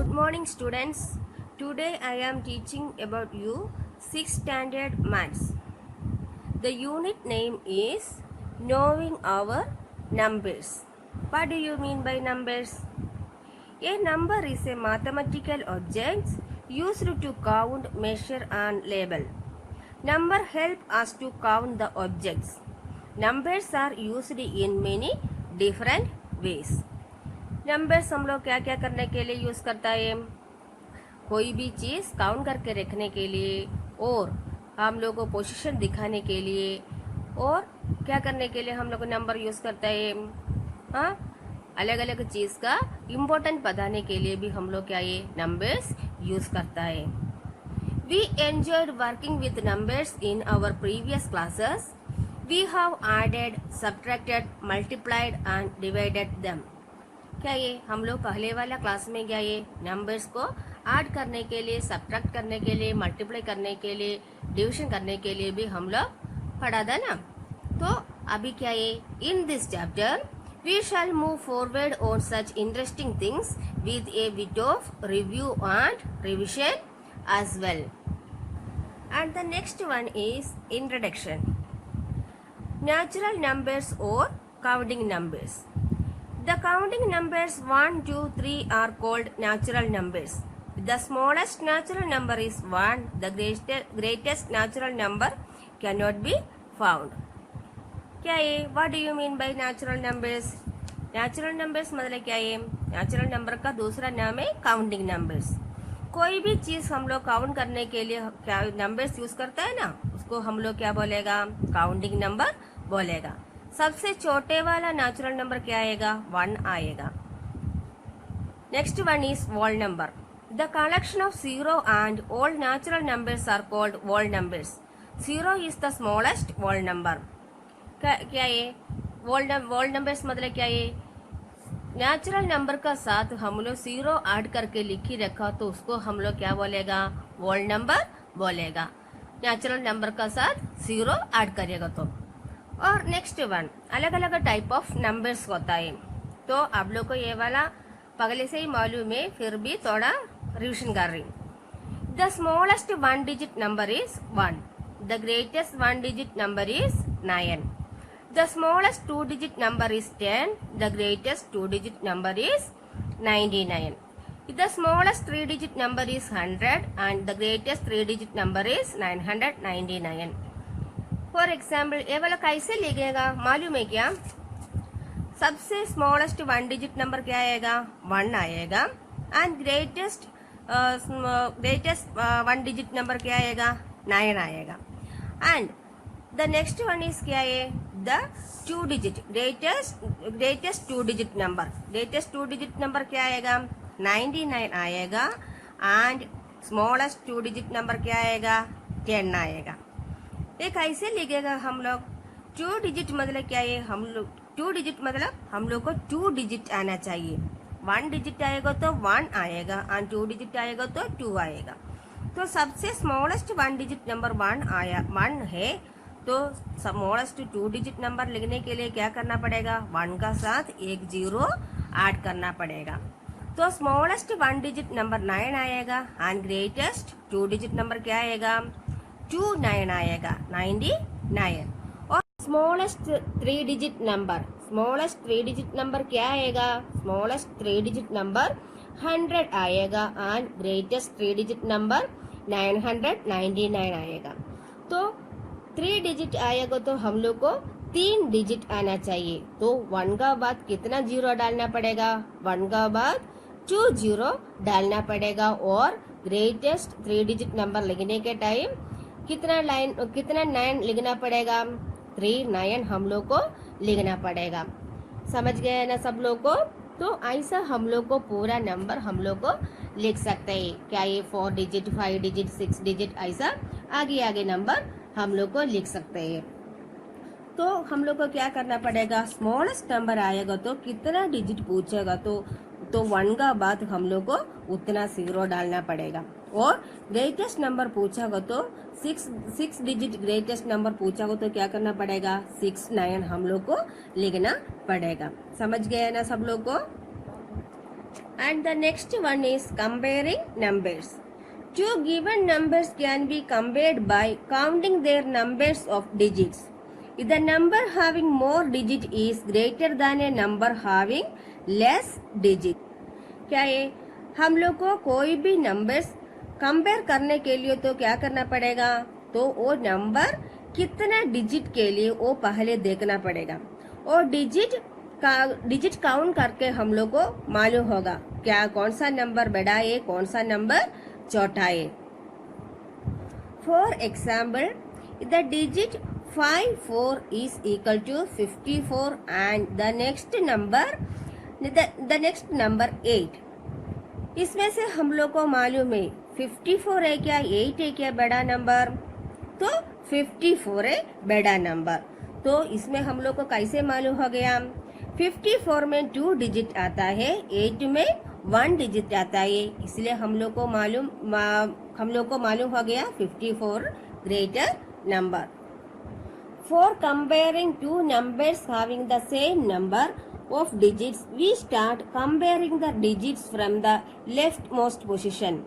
Good morning, students. Today I am teaching about you 6th standard maths. The unit name is knowing our numbers. What do you mean by numbers? A number is a mathematical object used to count, measure and label. Number help us to count the objects. Numbers are used in many different ways. Numbers हम लोग क्या क्या करने के लिए use करता है? कोई भी चीज़ काउंट करके रखने के लिए, और हम लोग को पोजीशन दिखाने के लिए, और क्या करने के लिए हम लोग नंबर यूज़ करता है? हाँ, अलग अलग चीज़ का इम्पोर्टेंट बताने के लिए भी हम लोग क्या ये नंबर्स यूज़ करता है. We enjoyed working with numbers in our previous classes. We have added, subtracted, multiplied and divided them. क्या ये हम लोग पहले वाला क्लास में क्या ये नंबर्स को ऐड करने के लिए, सब्ट्रैक्ट करने के लिए, मल्टीप्लाई करने के लिए, डिवीजन करने के लिए भी हम लोग पढ़ा था ना. तो अभी क्या ये in this chapter we shall move forward on such interesting things with a bit of review and revision as well. And the next one is introduction. Natural numbers और counting numbers. The counting numbers 1, 2, 3 are called natural numbers. The smallest natural number is 1. The greatest natural number cannot be found. क्या ये? What do you mean by natural numbers? Natural numbers मतलब क्या ये? Natural number का दूसरा नाम है counting numbers. कोई भी चीज़ हम लोग काउंट करने के लिए क्या नंबर्स यूज़ करता है ना, उसको हम लोग क्या बोलेगा? काउंटिंग नंबर बोलेगा. सबसे छोटे वाला नेचुरल नंबर क्या आएगा? 1 आएगा. Next one is whole number. The collection of zero and all natural numbers are called whole numbers. Zero is the smallest whole number. क्या ये whole नंबर्स मतलब क्या ये? नेचुरल नंबर का साथ हम लोग जीरो ऐड करके लिखी रखा तो उसको हम लोग क्या बोलेगा? whole नंबर बोलेगा. नेचुरल नंबर का साथ जीरो ऐड करेगा तो. और नेक्स्ट वन अलग अलग टाइप ऑफ नंबर्स होता है. तो आप लोग को ये वाला पहले से ही मालूम है, फिर भी थोड़ा रिविजन कर रही. The smallest 1 digit number is 1. The greatest 1 digit number is 9. The smallest 2 digit number is 10. The greatest 2 digit number is 99. The smallest 3 digit number is 100 and the greatest 3 digit number is 999. For example ये वाला कैसे लिखेगा मालूम है क्या? सबसे smallest 1 digit number क्या आएगा? 1 आएगा. एंड ग्रेटेस्ट 1 डिजिट नंबर क्या आएगा? 9 आएगा. And the next one is क्या है? The 2 digit greatest 2 digit number. Greatest 2 digit number क्या आएगा? 99 आएगा. एंड स्मॉलेस्ट 2 डिजिट नंबर क्या आएगा? 10 आएगा. एक ऐसे लिखेगा हम लोग. 2 डिजिट मतलब क्या है? हम लोग 2 डिजिट मतलब हम लोग को 2 डिजिट आना चाहिए. 1 डिजिट आएगा तो 1 आएगा और 2 डिजिट आएगा तो 2 आएगा. तो सबसे स्मॉलेस्ट 1 डिजिट नंबर 1 है. तो स्मॉलेस्ट 2 डिजिट नंबर लिखने के लिए क्या करना पड़ेगा? 1 का साथ एक जीरो ऐड करना पड़ेगा. तो स्मॉलेस्ट 1 डिजिट नंबर 9 आएगा एंड ग्रेटेस्ट 2 डिजिट नंबर क्या आएगा? 29 आएगा. 99. और स्मॉलेस्ट 3 डिजिट नंबर क्या आएगा? स्मॉलेस्ट 3 डिजिट नंबर 100 आएगा एंड ग्रेटेस्ट 3 डिजिट नंबर 999 आएगा. तो 3 डिजिट आएगा तो हम लोग को 3 डिजिट आना चाहिए. तो 1 का बाद कितना जीरो डालना पड़ेगा? 1 का बाद 2 जीरो डालना पड़ेगा. और ग्रेटेस्ट 3 डिजिट नंबर लिखने के टाइम कितना 9 लिखना पड़ेगा? 39 हम लोग को लिखना पड़ेगा. समझ गए ना सब लोग को? तो ऐसा हम लोग को पूरा नंबर हम लोग को लिख सकते हैं. क्या ये 4 डिजिट, 5 डिजिट, 6 डिजिट, ऐसा आगे आगे नंबर हम लोग को लिख सकते हैं. तो हम लोग को क्या करना पड़ेगा? स्मॉलेस्ट नंबर आएगा तो कितना डिजिट पूछेगा तो 1 का बाद हम लोग को उतना जीरो डालना पड़ेगा. और ग्रेटेस्ट नंबर पूछेगा तो 6 डिजिट ग्रेटेस्ट नंबर पूछेगा तो क्या करना पड़ेगा? 69 हम लोग को लिखना पड़ेगा. समझ गए ना सब लोग को? And the next one is comparing numbers. Two given numbers can be compared by counting their numbers of digits. If the number having more digit is greater than a number having less digit. क्या है, हम लोग को कोई भी numbers compare करने के लिए तो क्या करना पड़ेगा, तो वो नंबर कितना डिजिट के लिए वो पहले देखना पड़ेगा और डिजिट काउंट करके हम लोग को मालूम होगा क्या कौन सा नंबर बड़ा है कौन सा नंबर छोटा है. For example, the digit 54 is equal to 54 and the next number 8. इसमें से हम लोग को मालूम है 54 है क्या 8 है क्या बड़ा नंबर, तो 54 है बड़ा नंबर. तो इसमें हम लोग को कैसे मालूम हो गया, 54 में 2 डिजिट आता है, 8 में 1 डिजिट आता है, इसलिए हम लोग को मालूम हो गया 54 greater number. For comparing two numbers having the same number of digits, we start comparing the digits from the leftmost position.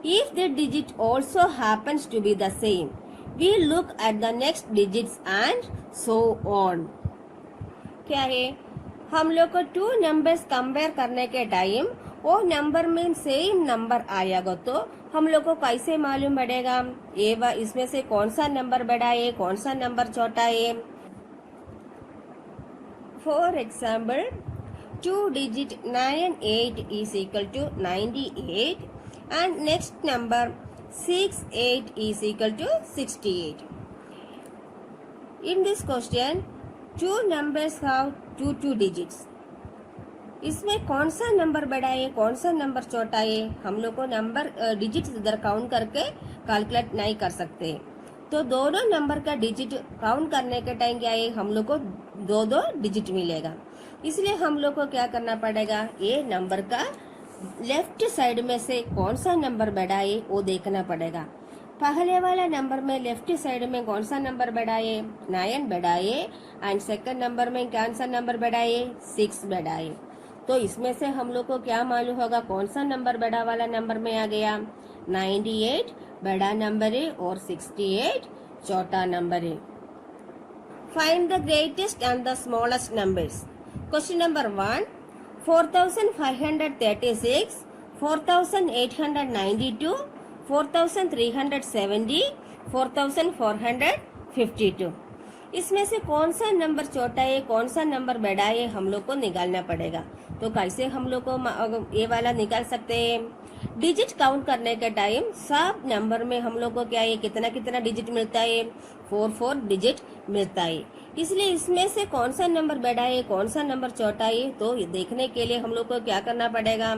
If the digit also happens to be the same, we look at the next digits and so on. क्या है, हम लोग को 2 numbers compare करने के time वो number में same number आएगा तो हम लोग को कैसे मालूम पड़ेगा ये इसमें से कौन सा नंबर बड़ा है कौन सा नंबर छोटा है. For example, 2 digit 98 is equal to 98 and next number 68 is equal to 68. In this question, 2 numbers have 2 digits. इसमें कौन सा नंबर बड़ा है कौन सा नंबर छोटा है हम लोग को नंबर डिजिट्स इधर काउंट करके कैलकुलेट नहीं कर सकते. तो दोनों नंबर का डिजिट काउंट करने के टाइम क्या है हम लोग को 2 डिजिट मिलेगा. इसलिए हम लोग को क्या करना पड़ेगा, ये नंबर का लेफ्ट साइड में से कौन सा नंबर बड़ा है वो देखना पड़ेगा. पहले वाला नंबर में लेफ्ट साइड में कौन सा नंबर बड़ा है 9 बड़ा है एंड सेकंड नंबर में कौन सा नंबर बड़ा है 6 बड़ा है. तो इसमें से हम लोग को क्या मालूम होगा कौन सा नंबर बड़ा वाला नंबर में आ गया, 98 बड़ा नंबर है और 68 छोटा नंबर है. Find the greatest and the smallest numbers. Question number 1, 4536, 4892, 4370, 4452. इसमें से कौन सा नंबर छोटा है कौन सा नंबर बड़ा है हम लोग को निकालना पड़ेगा. तो कैसे हम लोग को ये वाला निकाल सकते हैं, डिजिट काउंट करने के टाइम सब नंबर में हम लोग को क्या है कितना डिजिट मिलता है 4 डिजिट मिलता है. इसलिए इसमें से कौन सा नंबर बड़ा है कौन सा नंबर छोटा है तो देखने के लिए हम लोग को क्या करना पड़ेगा,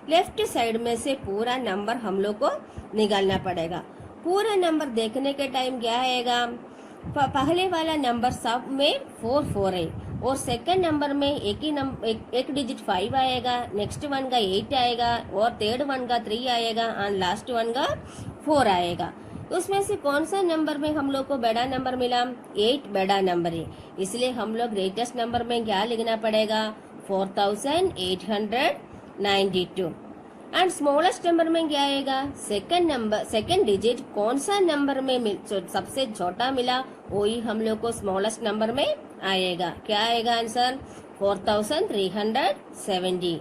लेफ्ट साइड में से पूरा नंबर हम लोग को निकालना पड़ेगा. पूरा नंबर देखने के टाइम क्या आएगा, पहले वाला नंबर सब में 4 है और सेकंड नंबर में एक डिजिट 5 आएगा, नेक्स्ट वन का 8 आएगा और थर्ड वन का 3 आएगा एंड लास्ट वन का 4 आएगा. उसमें से कौन सा नंबर में हम लोग को बड़ा नंबर मिला, 8 बड़ा नंबर है. इसलिए हम लोग ग्रेटेस्ट नंबर में क्या लिखना पड़ेगा 4892 एंड स्मॉलेस्ट नंबर में क्या आएगा, सेकंड डिजिट कौन सा नंबर में सबसे छोटा मिला वही हम लोग को स्मॉलेस्ट नंबर में आएगा. क्या आएगा answer 4370.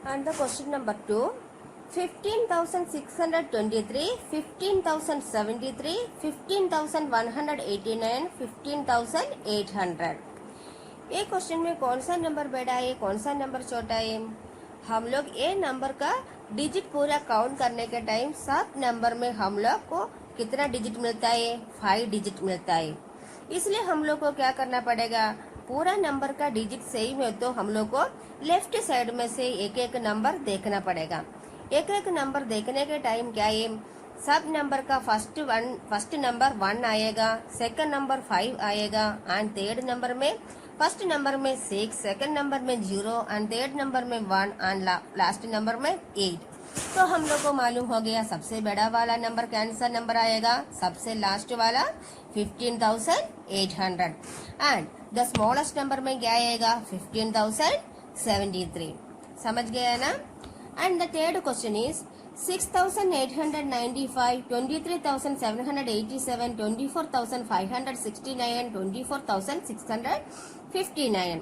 And the question number 2, 15,623, 15,073, 15,189, 15,800. ये क्वेश्चन में कौन सा नंबर बड़ा है कौन सा नंबर छोटा है. हम लोग ये नंबर का डिजिट पूरा काउंट करने के टाइम सब नंबर में हम लोग को कितना डिजिट मिलता है 5 डिजिट मिलता है. इसलिए हम लोग को क्या करना पड़ेगा, पूरा नंबर का डिजिट सेम है तो हम लोग को लेफ्ट साइड में से एक नंबर देखना पड़ेगा. एक नंबर देखने के टाइम क्या है, सब नंबर का फर्स्ट नंबर 1 आएगा, सेकंड नंबर 5 आएगा एंड थर्ड नंबर में फर्स्ट नंबर में 6, सेकंड नंबर में 0 एंड थर्ड नंबर में 1 एंड लास्ट नंबर में 8. तो हम लोग को मालूम हो गया सबसे बड़ा वाला नंबर कौन सा नंबर आएगा, सबसे लास्ट वाला 15,800 एंड द स्मॉलेस्ट नंबर में क्या आएगा 15,073। समझ गया ना। And the third question is 6,895, 23,787, 24,569, 24,659।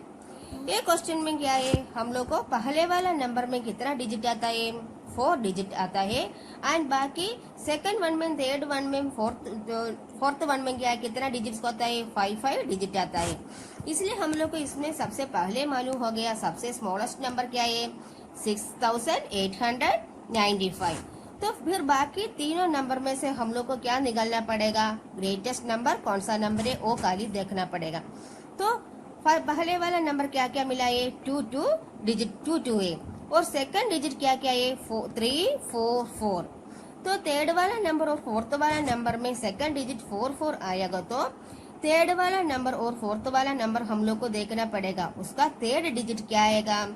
ये क्वेश्चन में क्या है, हम लोग को पहले वाला नंबर में कितना डिजिट आता है, 4 डिजिट आता है एंड बाकी सेकंड वन में, थर्ड वन में, फोर्थ वन में क्या है, कितना डिजिट्स होता है, 5 डिजिट आता है। इसलिए हम लोग को इसमें सबसे पहले मालूम हो गया सबसे स्मॉलेस्ट नंबर क्या है 6,895। तो फिर बाकी तीनों नंबर में से हम लोग को क्या निकालना पड़ेगा, ग्रेटेस्ट नंबर कौन सा नंबर है वो खाली देखना पड़ेगा। तो पहले वाला नंबर क्या क्या मिला है, 2 डिजिट 2 है और सेकंड डिजिट क्या क्या है 3 4 4। तो थर्ड वाला नंबर और फोर्थ वाला नंबर में सेकंड डिजिट 4 आएगा, तो थर्ड वाला नंबर और फोर्थ वाला नंबर हम लोग को देखना पड़ेगा उसका थर्ड डिजिट क्या आएगा।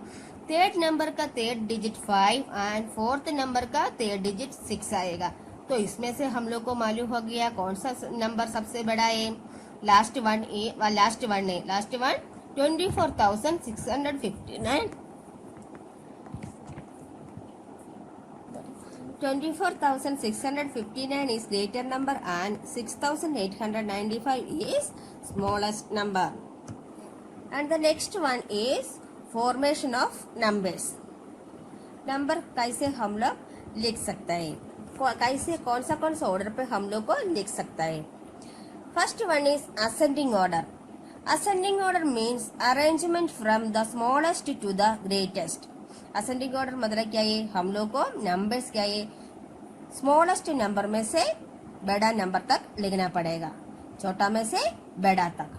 थर्ड नंबर का third digit 5 and fourth number का थर्ड डिजिट 6 आएगा। तो इसमें से हम लोग को मालूम हो गया कौन सा नंबर सबसे बड़ा है, last one 24,659, 24,659 is greater number and 6,895 is smallest number. And the next one is formation of numbers. Number कैसे हम लोग लिख सकते हैं, कैसे कौन सा ऑर्डर पे हम लोग को लिख सकता है। First one is ascending order. Ascending order means arrangement from the smallest to the greatest. Ascending order मतलब क्या है, हम लोग को नंबर्स क्या है स्मॉलेस्ट नंबर में से बड़ा नंबर तक लिखना पड़ेगा, छोटा में से बड़ा तक।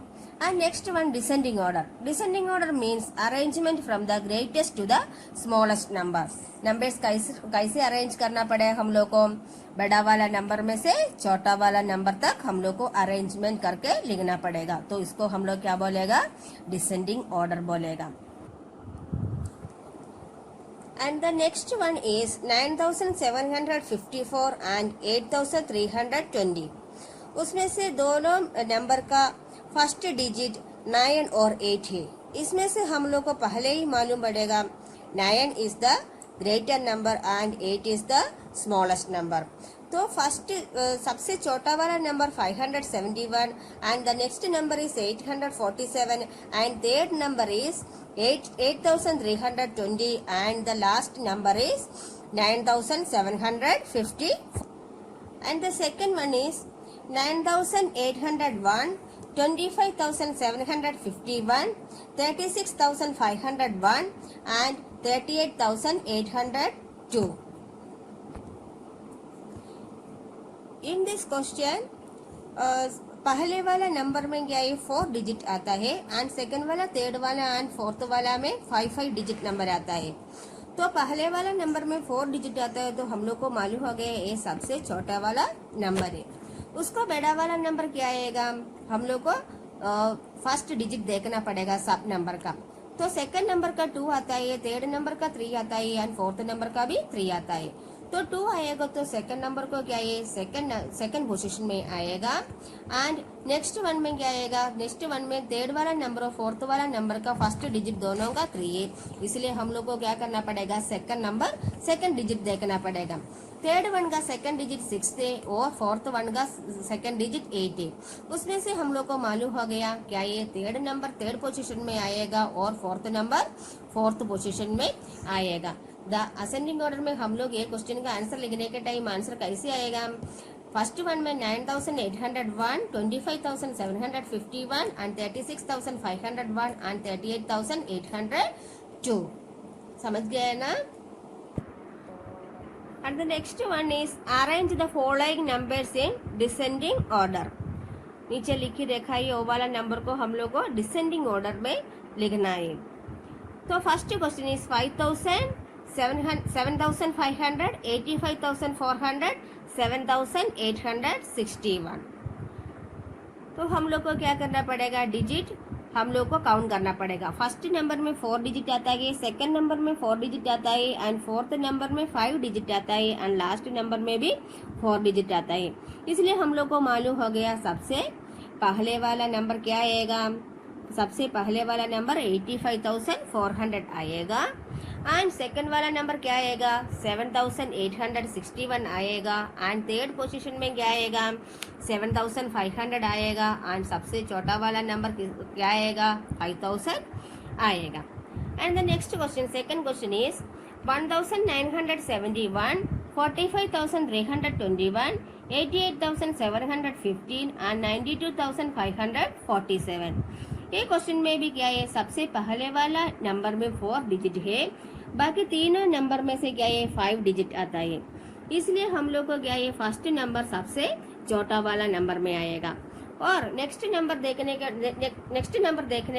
And next one descending order. Descending order means arrangement from the greatest to the smallest number. Numbers कैसे अरेंज करना पड़ेगा हम लोग को, बड़ा वाला नंबर में से छोटा वाला नंबर तक हम लोग को अरेंजमेंट करके लिखना पड़ेगा। तो इसको हम लोग क्या बोलेगा, डिसेंडिंग ऑर्डर बोलेगा। And the next one is 9,754 and 8,320। उसमें से दोनों नंबर का फर्स्ट डिजिट 9 और 8 है। इसमें से हम लोग को पहले ही मालूम पड़ेगा 9 is the greater number and 8 is the smallest number. तो फर्स्ट सबसे छोटा वाला number 571 and the next number is 847 and third number is 8,320 and the last number is 9,750 and the second one is 9,801, 25,751, 36,501 and 38,802. In this question पहले वाला number में क्या है 4 digit आता है एंड सेकंड वाला, थर्ड वाला एंड फोर्थ वाला में 5 डिजिट नंबर आता है। तो पहले वाला नंबर में 4 डिजिट आता है तो हम लोग को मालूम हो गया ये सबसे छोटा वाला नंबर है। उसका बड़ा वाला नंबर क्या आएगा, हम लोग को फर्स्ट डिजिट देखना पड़ेगा सब नंबर का। तो सेकंड नंबर का 2 आता है, थर्ड नंबर का 3 आता है एंड फोर्थ नंबर का भी 3 आता है। तो 2 आएगा तो सेकंड नंबर को क्या है सेकंड पोजीशन में आएगा एंड नेक्स्ट वन में क्या आएगा, नेक्स्ट वन में थर्ड वाला नंबर और फोर्थ वाला नंबर का फर्स्ट डिजिट दोनों का 3 है। इसलिए हम लोग को क्या करना पड़ेगा, सेकंड डिजिट देखना पड़ेगा। थर्ड वन का सेकंड डिजिट 6 है और फोर्थ वन का सेकंड डिजिट 8 है। उसमें से हम लोग को मालूम हो गया क्या ये थर्ड नंबर थर्ड पोजीशन में आएगा और फोर्थ नंबर फोर्थ पोजीशन में आएगा। द असेंडिंग ऑर्डर में हम लोग ये क्वेश्चन का आंसर लिखने के टाइम आंसर कैसे आएगा, फर्स्ट वन में 9,801, 25,751 एंड 36,501 एंड 38,802। समझ गए ना। And the next one is arrange the following numbers in descending order. नीचे लिखी देखा है वो वाला नंबर को हम लोग को डिसेंडिंग ऑर्डर में लिखना है। तो फर्स्ट क्वेश्चन इज 5,000, 7,500, 85,400, 7,861। तो हम लोग को क्या करना पड़ेगा, डिजिट हम लोग को काउंट करना पड़ेगा। फर्स्ट नंबर में 4 डिजिट आता है, सेकंड नंबर में 4 डिजिट आता है, एंड फोर्थ नंबर में 5 डिजिट आता है, एंड लास्ट नंबर में भी 4 डिजिट आता है। इसलिए हम लोग को मालूम हो गया सबसे पहले वाला नंबर क्या आएगा। सबसे पहले वाला नंबर 85,400 आएगा, एंड सेकंड वाला नंबर क्या आएगा 7,861 आएगा, एंड थर्ड पोजीशन में क्या आएगा 7,500 आएगा, एंड सबसे छोटा वाला नंबर क्या आएगा 5,000 आएगा। And the next question, second question is 1,971, 45,321, 88,715 and 92,547। ये क्वेश्चन में भी क्या है, सबसे पहले वाला नंबर में 4 डिजिट है, बाकी तीनों नंबर में से क्या है 5 डिजिट आता है। इसलिए हम लोग को क्या है फर्स्ट नंबर सबसे छोटा वाला नंबर में आएगा। और नेक्स्ट नंबर देखने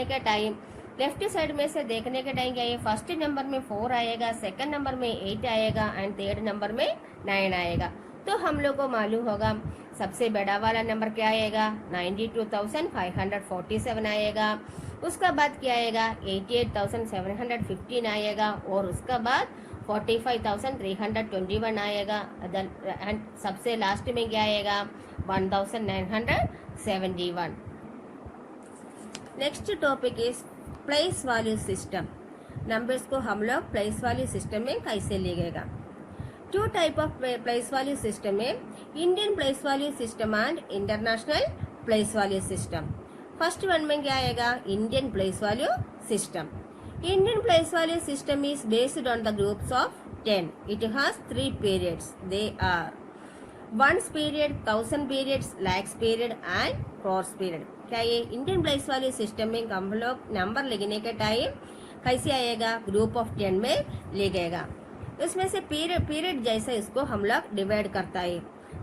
के टाइम लेफ्ट साइड में से देखने के टाइम क्या है, फर्स्ट नंबर में 4 आएगा, सेकंड नंबर में 8 आएगा, एंड थर्ड नंबर में 9 आएगा। तो हम लोग को मालूम होगा सबसे बड़ा वाला नंबर क्या आएगा 92,547 आएगा, उसका बाद क्या आएगा 88,715 आएगा, और उसका बाद 45,321 आएगा, एंड सबसे लास्ट में क्या आएगा 1,971। Next topic is place value system. Numbers को हम लोग प्लेस वैल्यू सिस्टम में कैसे लिखेगा। 2 type of place value system है, Indian place value system and international place value system. First one में क्या आएगा Indian place value system. Indian place value system is based on the groups of 10. It has 3 periods. They are ones period, 1000 periods, lakhs period and crores period. क्या ये Indian place value system में हम लोग number लिखने के time कैसे आएगा group of 10 में लिखेगा। उसमें से पीरियड जैसे इसको हम लोग डिवाइड करता है।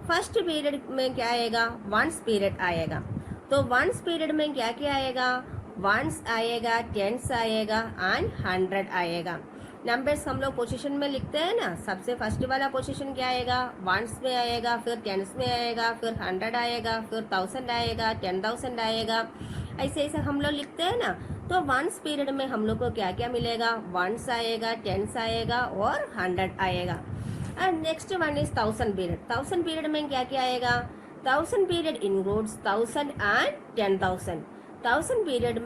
फर्स्ट पीरियड में क्या आएगा वंस पीरियड आएगा। तो वंस पीरियड में क्या क्या आएगा वंस आएगा, टेंस आएगा एंड 100 आएगा। नंबर्स हम लोग पोजीशन में लिखते हैं ना, सबसे फर्स्ट वाला पोजीशन क्या आएगा वंस में आएगा, फिर टेंस में आएगा, फिर 100 आएगा, फिर 1000 आएगा, 10,000 आएगा, ऐसे ऐसे हम लोग लिखते हैं ना। तो वंस पीरियड में हम लोग को क्या क्या मिलेगा वंस आएगा, टेंस आएगा और 100 आएगा। And next one is 1000 period. 1000 period में क्या क्या आएगा 1000 पीरियड इंक्लूड्स 1000 एंड 10,000। 1000 पीरियड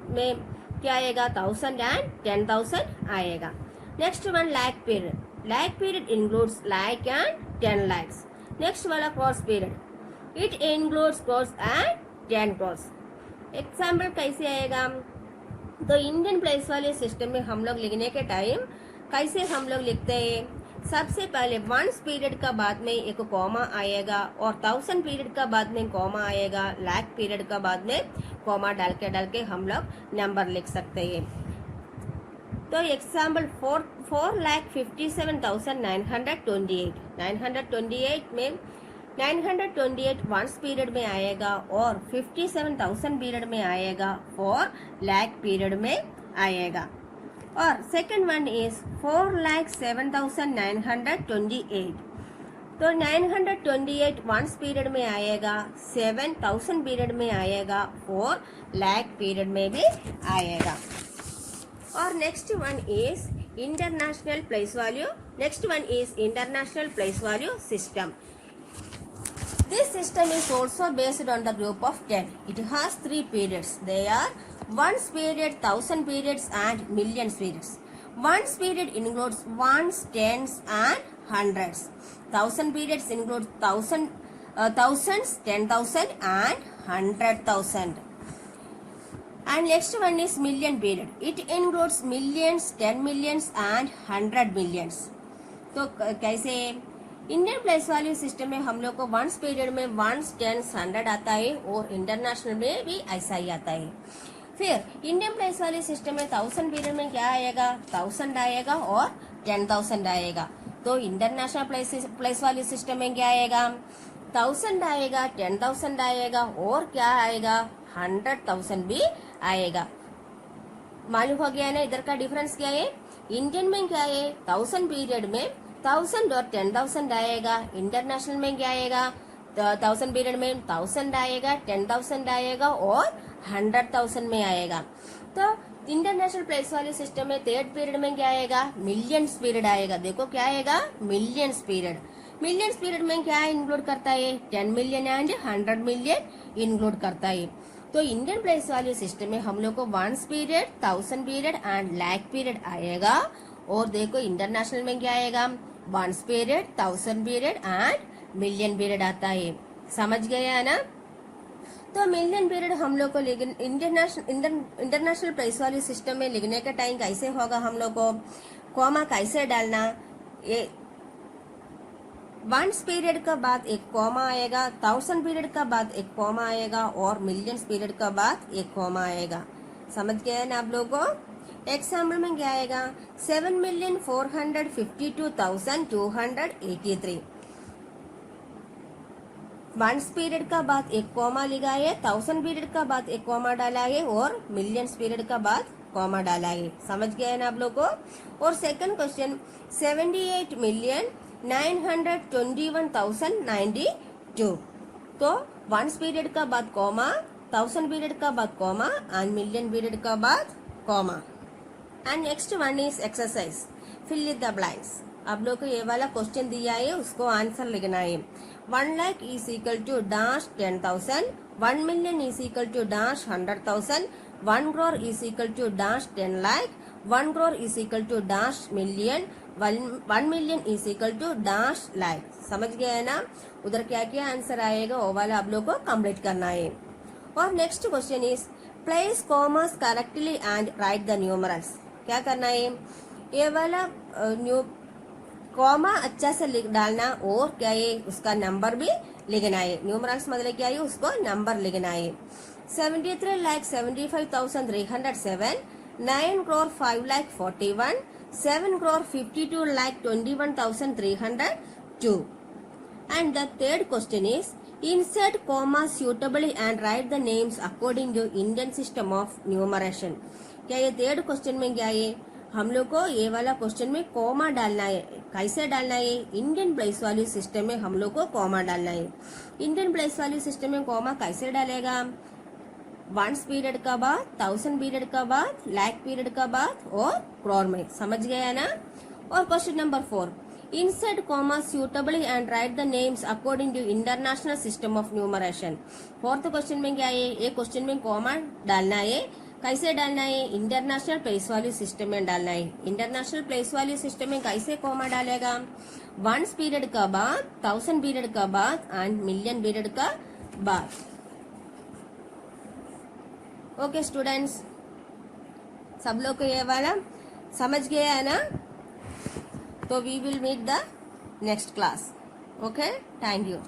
में क्या आएगा 1000 एंड 10,000 आएगा। Next one lakh period. Lakh period includes lakh and 10 lakhs। Next वाला crores period, it includes crores and 10 crores। Example कैसे आएगा, तो इंडियन प्लेस वाले सिस्टम में हम लोग लिखने के टाइम कैसे हम लोग लिखते हैं, सबसे पहले वंस पीरियड का बाद में एक कॉमा आएगा, और 1000 पीरियड का बाद में कॉमा आएगा, लाख पीरियड का बाद में कॉमा डाल के हम लोग नंबर लिख सकते हैं। तो एग्जाम्पल 4,57,928। 928 में 928 वंस पीरियड में आएगा, और 57,000 पीरियड में आएगा, 4 लाख पीरियड में आएगा। और सेकंड वन इज 4,07,928। तो 928 वंस पीरियड में आएगा, 7,000 पीरियड में आएगा, 4 लाख पीरियड में भी आएगा। और next one is international place value. Next one is international place value system. This system is also based on the group of 10. It has 3 periods. They are ones period, 1000 periods and millions periods. Ones period includes ones, tens and hundreds. 1000 periods includes thousands, 10,000 and 100,000. And next one is million period. It includes millions, 10 millions and 100 millions. तो कैसे Indian place value system में हम लोग को ones period में once, tense, 100 आता है, और इंटरनेशनल में भी ऐसा ही आता है। फिर इंडियन प्लेस वैल्यू सिस्टम में 1000 पीरियड में क्या आएगा 1000 आएगा और 10,000 आएगा। तो इंटरनेशनल प्लेस वैल्यू सिस्टम में क्या आएगा 1000 आएगा, 10,000 आएगा, और क्या आएगा 100,000 भी आएगा। मालूम हो गया ना इधर का डिफरेंस क्या है। इंडियन में क्या है 1000 पीरियड में 1000 और 10,000 आएगा, इंटरनेशनल में क्या आएगा 1000 पीरियड में 1000 आएगा, 10,000 आएगा और 100,000 में आएगा। तो इंटरनेशनल प्लेस वाले सिस्टम में थर्ड पीरियड में क्या आएगा, मिलियंस पीरियड आएगा। देखो क्या आएगा, मिलियंस पीरियड। मिलियंस पीरियड में क्या इंक्लूड करता है, 10 मिलियन एंड 100 मिलियन इंक्लूड करता है। तो इंडियन प्लेस वाले सिस्टम में हम लोग को 1 period, 1000 period and lakh period आएगा। और देखो इंटरनेशनल में क्या आएगा, 1 period, 1000 period and million period आता है। समझ गया है ना। तो मिलियन पीरियड हम लोग को इंटरनेशनल प्लेस वाले सिस्टम में लिखने का टाइम कैसे होगा, हम लोग को कॉमा कैसे डालना, ये 1 पीरियड का बाद एक कॉमा आएगा, 1000 पीरियड का बाद एक कॉमा आएगा और मिलियंस पीरियड का बाद एक कॉमा आएगा। समझ गए हैं ना आप लोगों को। एग्जाम्पल में क्या आएगा, 7,452,283। 1 पीरियड का बाद एक कॉमा लिखा है, 1000 पीरियड का बाद एक कॉमा डाला है और मिलियंस पीरियड का बाद कॉमा डाला है। समझ गए ना आप लोग को। और सेकंड क्वेश्चन 78,921,092। तो 1 पीरियड का बाद कॉमा, 1000 पीरियड का बाद कॉमा एंड मिलियन पीरियड का बाद comma. And next one is exercise fill in the blanks. आप लोग को ये वाला क्वेश्चन दिया है, उसको आंसर लिखना है। 1 lakh is equal to dash 10,000, 1 million is equal to dash 100,000, 1 crore is equal to dash 10 lakh, 1 crore is equal to dash million, 1 million is equal to dash lakh. समझ गया है ना। उधर क्या क्या आंसर आएगा वो वाला आप लोग को कंप्लीट करना है। और next question is place commerce correctly and right the numerals. क्या करना है, ये वाला कॉमा अच्छा से डालना और क्या है उसका नंबर भी लिखना है। न्यूमरल्स मतलब क्या है, उसको नंबर लिखना है। 73,75,307, 9 crore 5,41,000, 7 crore 52,21,302. And the third question is insert comma suitably and write the names according to Indian system of numeration. क्या ये थर्ड क्वेश्चन में क्या है, हम लोग को ये वाला क्वेश्चन में कॉमा डालना है। कैसे डालना है, इंडियन प्लेस वाली सिस्टम में हम लोग को कॉमा डालना है। इंडियन प्लेस वाली सिस्टम में कॉमा कैसे डालेगा, 1 पीरियड का बाद, 1000 पीरियड का बाद, लाख पीरियड का बाद और करोड़ में। समझ गया ना। और question number 4 insert comma suitably and write the names according to international system of numeration. Fourth question में क्या है, एक क्वेश्चन में कॉमा डालना है। कैसे डालना है, इंटरनेशनल प्लेस वाली सिस्टम में डालना है। इंटरनेशनल प्लेस वाली सिस्टम में कैसे कॉमा डालेगा, 1 पीरियड का बाद, 1000 पीरियड का बाद एंड मिलियन पीरियड का बाद। ओके स्टूडेंट्स, सब लोग को ये वाला समझ गया है ना। तो we will meet the next class. Okay, thank you.